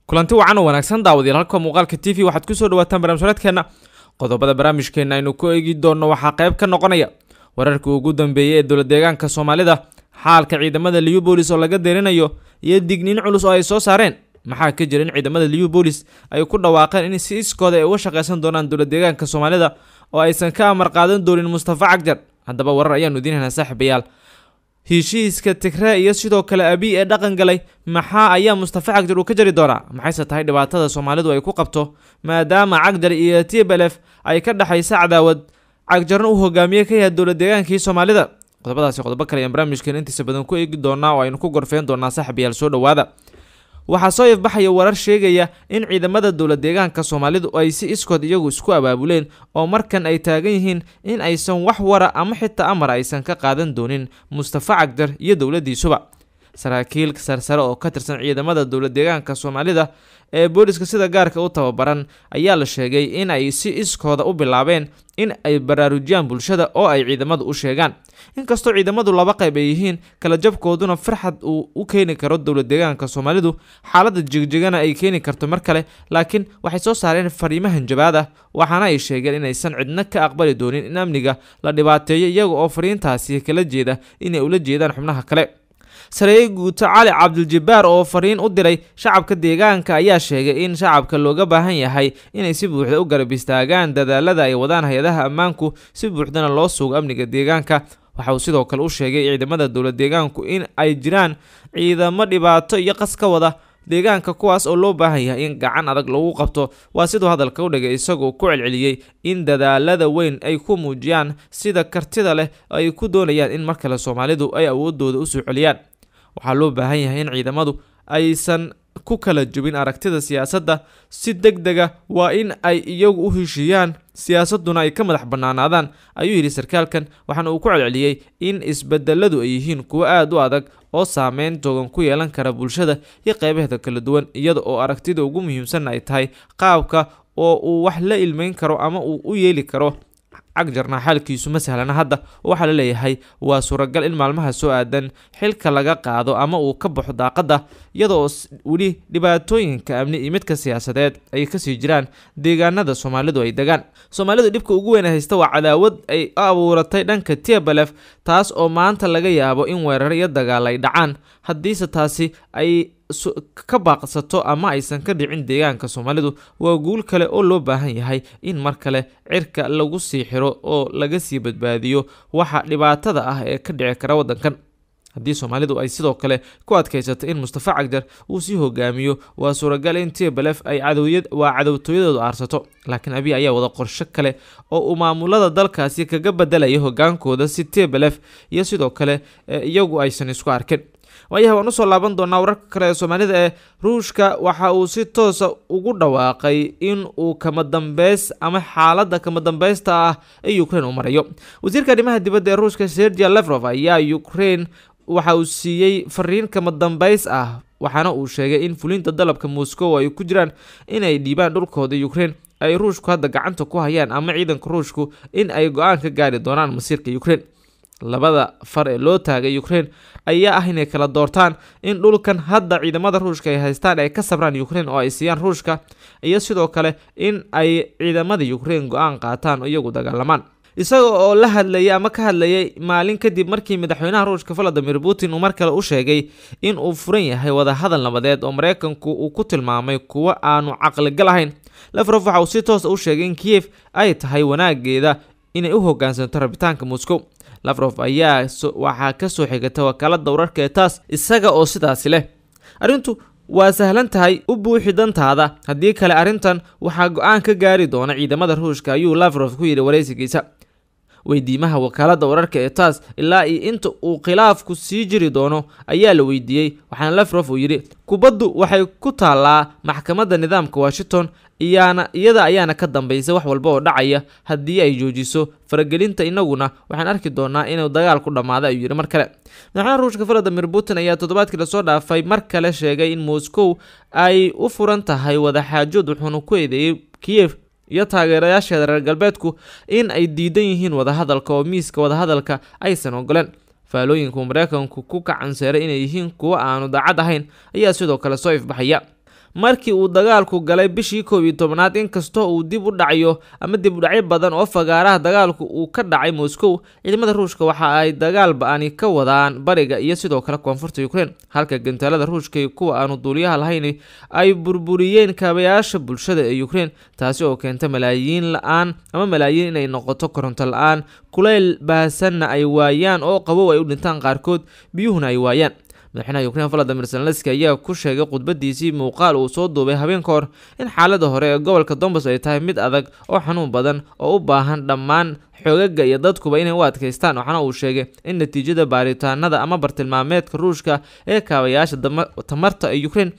kulanti wacan oo wanaagsan daawadayaal halka muuqaalka TV waxaad ku soo dhawaataan barnaamijkeena qodobada barnaamijkeena aynu ku eegi doono waxa qayb ka noqonaya wararkii ugu dambeeyay ee dowlad deegaanka Soomaalida xaalka ciidamada Liu Police oo laga deerinayo iyo digniin culus oo ay soo saareen maxaa ka jira in ciidamada Liu Police ay ku dhawaaqeen in si iskooda ay uga shaqeysan doonaan dowlad deegaanka Soomaalida oo aysan ka amar qaadan doonin Mustafa Cagjar haddaba warar ayaan idinna saaxiibayaal heshiiska Tigray iyo sidoo kale Abiy ee dhaqan galay maxaa ayaa Mustafa Cagjar uu ka jari doonaa maxay tahay dhibaatada Soomaalidu ay ku qabto maadaama Cagjar iyo TPLF ay ka dhaxaysa cadaawad Cagjarna uu hogaamiye ka yahay dowlad deegaankii Soomaalida qodobadaasi qodobo kale ee barnaamijkeena intiisa badan ku eegi doonaa oo aynu ku gorfeen doonaa saaxiibayaal soo dhawaada waxaa soo ifbaxaya warar sheegaya in ciidamada dowlad deegaanka Soomaalidu ay si iskood iyagu isku abaabuleen oo markan ay taagan yihiin in aysan wax wara ama xitaa amar aysan ka qaadan doonin Mustafa Cagjar iyo dowladiisuba saraakiil sarsare oo ka tirsan ciidamada dowlad deegaanka Soomaalida ee booliska sida gaarka u tababaran ayaa la sheegay in ay si iskooda u bilaabeen in ay baraarujiyaan bulshada oo ay ciidamadu u sheegaan inkastoo ciidamadu laba qayb ay yihiin kala jabkooduna farxad uu u keeni karo dowlad deegaanka Soomaalidu xaaladda jigjigana ay keeni karto mar kale laakiin waxay soo saareen fariimahan jabaada waxaana ay sheegeen in aysan cidna ka aqbali doonin in amniga la dhibaateeyo iyaga oo fariintaasi kala jeeda inay ula jeedaan xubnaha kale sareey guuta Cali Cabdul Jabbaar oo fariin u diray shacabka deegaanka ayaa sheegay in shacabka looga baahan yahay inay si buuxda u garab istaagaan dadaalada ay wadaan hay'adaha ammaanku si buuxdana loo sugo amniga deegaanka waxa uu sidoo kale u sheegay ciidamada dowlad deegaanku in ay jiraan ciidamo dhibaato iyo qas ka wada deegaanka kuwaas oo loo baahan yahay in gacan adag lagu qabto waa sidoo hadalka u dhigay isagoo ku celceliyay in dadaalada weyn ay ku muujiyaan sida kartida leh ay ku doonayaan in mar kale Soomaalidu ay awoodooda u soo celiyaan waxaa loo baahan yahay in ciidamadu aysan ku kala jubin aragtida siyaasadda si degdega waa in ay iyagu u heshiiyaan siyaasaduna ay ka madax bannaanaadaan ayuu yiri sarkaalkan waxaana uu ku celceliyay in isbedeladu ay yihiin kuwo aad u adag oo saameyn togan ku yeelan kara bulshada iyo qaybaheeda kala duwan iyada oo aragtida ugu muhiimsan ay tahay qaabka oo uu wax la ilmeyn karo ama uu u yeeli karo Cagjarna xalkiisu ma sahlana hadda waxa la leeyahay waa suuragal in maalmaha soo aadan xilka laga qaado ama uu ka baxo daaqada iyadoo wali dhibaatooyinka amni iyo midka siyaasadeed ay ka sii jiraan deegaanada Soomaalidu ay degaan Soomaalidu dhibka ugu weyn haysta waa cadaawad ay abuuratay dhanka TPLF taas oo maanta laga yaabo in weerar iyo dagaal ay dhacaan haddiise taasi ay ka baaqsato ama aysan ka dhicin deegaanka Soomaalidu waa guul kale oo loo baahan yahay in mar kale cirka lagu sii xiro oo laga sii badbaadiyo waxa dhibaatada ah ee ka dhici kara wadankan haddii Soomaalidu ay sidoo kale ku adkaysato in Mustafa Cagjar uu si hogaamiyo waa suuragal in TPLF ay cadawtooyadooda aarsato laakiin Abiy ayaa wada qorshe kale oo uu maamulada dalkaasi kaga bedelayo hogaankooda si TPLF iyo sidoo kale iyagu aysan isku arkin waayaha waan u soo laaban doonaa wararka kale ee Soomaalida ee Ruushka waxa uu si toos ah ugu dhawaaqay in uu kama dambeys ama xaaladda kama dambaysta ah ee Ukraine u marayo wasiirka arrimaha dibadda ee Ruushka Sergey Lavrov ayaa Ukraine waxa uu siiyay fariin kama dambeys ah waxaana uu sheegay in fulinta dalabka Moscow ay ku jiraan inay dhiibaan dhulkooda Ukraine ay Ruushku hadda gacanta ku hayaan ama ciidanka Ruushku in ay go'aan ka gaari doonaan masiirka Ukraine labada far ee loo taagay Ukraine ayaa ah inay kala doortaan in dhulkan hadda ciidamada Ruushka ay haystaan ay ka sabraan Ukraine oo ay siiyaan Ruushka iyo sidoo kale in ay ciidamada Ukraine go'aan qaataan iyagu dagaalamaan isaga oo la hadlayay ama ka hadlayay maalin kadib markii madaxweynaha Ruushka Vladimir Putin uu mar kale u sheegay in uu furan yahay wada hadal nabadeed oo Mareykanku uu ku tilmaamay kuwa aanu caqli gal ahayn Lavrov waxa uu si toos ah u sheegay in Kiev ay tahay wanaageeda inay u hoggaansanto rabitaanka Moscow Lavrov ayaa waxa ka soo xigtay wakaalada wararka ee taas isaga oo sidaas leh arintu waa sahlan tahay u buuxi dantaada haddii kale arintan waxa go'aan ka gaari doona ciidamada Ruushka ayuu Lavrov ku yiri wareysigiisa weydiimaha wakaalada wararka ee taas ilaa inta uu khilaafku sii jiri doono ayaa la weydiiyay waxaana Lavrov uu yiri kubaddu waxay ku taalaa maxkamadda nidaamka Washington iyada ayaana ka dambaysa wax walba oo dhacaya haddii ay joojiso faragelinta inaguna waxaan arki doonaa inuu dagaal ku dhamaado ayuu yiri mar kale madaxweynaha Ruushka Vladimir Putin ayaa toddobaadkii la soo dhaafay mar kale sheegay in Moscow ay u furan tahay wada xaajood wuxuuna ku eedeeyay Kiev iyo taageerayaasha reer galbeedku in ay diidan yihiin wada hadalka oo miiska wada hadalka aysan ogoleen faalooyinka Mareykanku ku kacanseeray inay yihiin kuwa aanu daacad ahayn ayaa sidoo kale soo ifbaxaya markii uu dagaalku galay bishii 11aad inkastoo uu dib u dhacayo ama dib u dhacay badan oo fagaaraha dagaalku uu ka dhacay Moscow ciidamada Ruushka waxa ay dagaal ba'ani ka wadaan bariga iyo sidoo kale koonfurta Ukraine halka gantaalada Ruushka iyo kuwa aanu duuliyaha lahayn ay burburiyeen kaabayaasha bulshada ee Ukraine taasi oo keentay malaayiin la'aan ama malaayiin inay noqoto koronto la'aan kuleyl baasanna ay waayaan oo qabow ay u dhintaan qaarkood biyuhuna ay waayaan madaxweynaha Ukraine Volodymyr Zelensky ayaa ku sheegay khudbadiisii muuqaal uu soo duubay habeen ka hor in xaaladda hore ee gobolka Donbas ay tahay mid adag oo xanuun badan oo u baahan dhammaan xoogagga iyo dadkuba inay u adkaystaan waxaana uu sheegay in natiijada baaritaanada ama bartilmaameedka Ruushka ee kaabayaasha tamarta ee Ukraine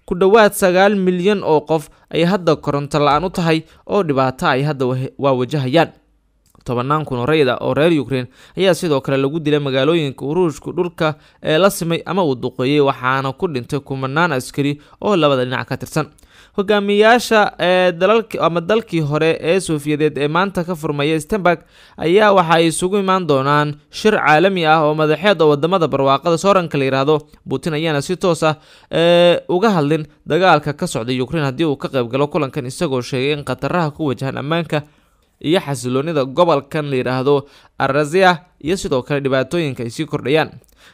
ku dhawaad 9 milyan oo qof ay hadda koronto la'aan u tahay oo dhibaato ay hadda wajahayaan 10 kun oo rayid oo reer Ukraine ayaa sidoo kale lagu dilay magaalooyinka Ruushku dhulka ee la simay ama uu duqeeyay waxaana ku dhintay kumanaan askari oo labada dhinac ka tirsan hogaamiyaasha dalkii hore ee Soofiyeed ee maanta ka furmaya Istanbul ayaa waxa ay isugu imaan doonaan shir caalami ah oo madaxeed oo wadamada barwaaqada sooranka la yiraahdo Putin ayaana si toos ah uga hadlin dagaalka ka socda Ukraine hadii uu ka qayb galo kulankan isagoo sheegay in qataraha ku wajahan ammaanka iyo xasiloonida gobolkan la yiraahdo Arrazia iyo sidoo kale dhibaatooyinka ay sii kordhayaan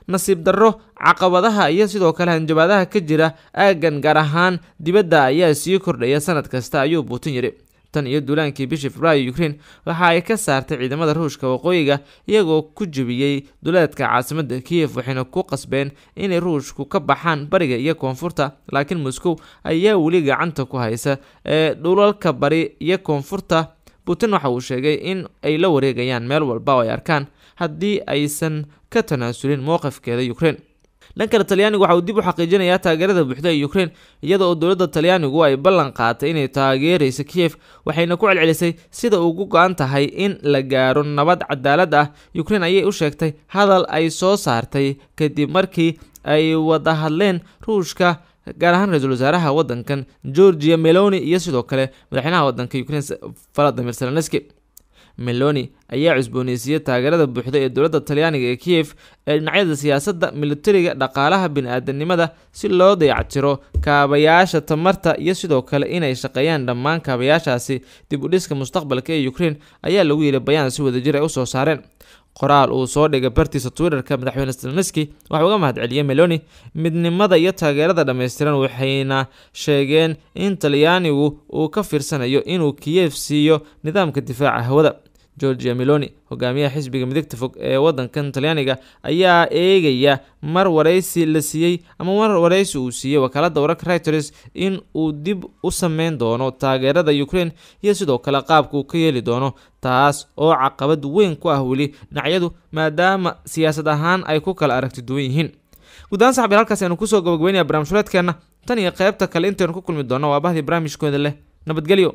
nasiib darro caqabadaha iyo sidoo kale hanjabaadaha ka jira aagan gaar ahaan dibadda ayaa sii kordhaya sanad kasta ayuu Putin yiri tan iyo duulaankii bishii Febraayo Ukraine waxa ay ka saartay ciidamada Ruushka waqooyiga iyagoo ku jabiyay duleedka caasimadda Kiev waxayna ku qasbeen inay Ruushku ka baxaan bariga iyo koonfurta laakiin Moscow ayaa weli gacanta ku haysa dhulalka bari iyo koonfurta Putin waxa uu sheegay in ay la wareegayaan meel walba oo ay arkaan haddii aysan ka tanaasulin mowqifkeeda Ukraine dhanka Talyaanigu waxa uu dib u xaqiijinayaa taageerada buuxda ee Ukraine iyada oo dowladda Talyaanigu ay ballan qaatay inay taageerayso Kiev waxayna ku celcelisay sida ugu go'an tahay in la gaaro nabad cadaalad ah Ukraine ayay u sheegtay hadal ay soo saartay kadib markii ay wada hadleen Ruushka gaar ahaan ra'iisul wasaaraha wadankan Giorgia Meloni iyo sidoo kale madaxweynaha wadanka Ukraine Volodymyr Zelensky Meloni ayaa cusboonaysiiyay taageerada buuxda ee dowladda Talyaaniga ee Kiev ee dhinacyada siyaasadda militariga dhaqaalaha bini'aadanimada si loo dayactiro kaabayaasha tamarta iyo sidoo kale inay shaqeeyaan dhammaan kaabayaashaasi dib u dhiska mustaqbalka ee Ukraine ayaa lagu yiri bayaan si wadajir ah u soo saareen qoraal uu soo dhigay bartiisa Twitter-ka madaxweyne Zelensky waxa uu uga mahadceliyay Meloni midnimada iyo taageerada dhameystiran waxayna sheegeen in Talyaanigu uu ka fiirsanayo inuu Kiev siiyo nidaamka difaaca hawada Giorgia Meloni hogaamiyaha xisbiga midigta fog ee wadankan Talyaaniga ayaa eegaya mar wareysi la siiyay ama mar wareysi uu siiyay wakaaladda wararka Reuters in uu dib u sameyn doono taageerada Ukraine iyo sidoo kale qaabka uu ka yeeli doono taas oo caqabad weyn ku ah weli dhinacyadu maadaama siyaasad ahaan ay ku kala aragti duwan yihiin guddaan saxbi halkaas aynu ku soo gabagabeynaa barnaamijkeena tan iyo qaybta kale intaanu ku kulmi doono waa bahdii barnaamijkooda leh nabadgelyo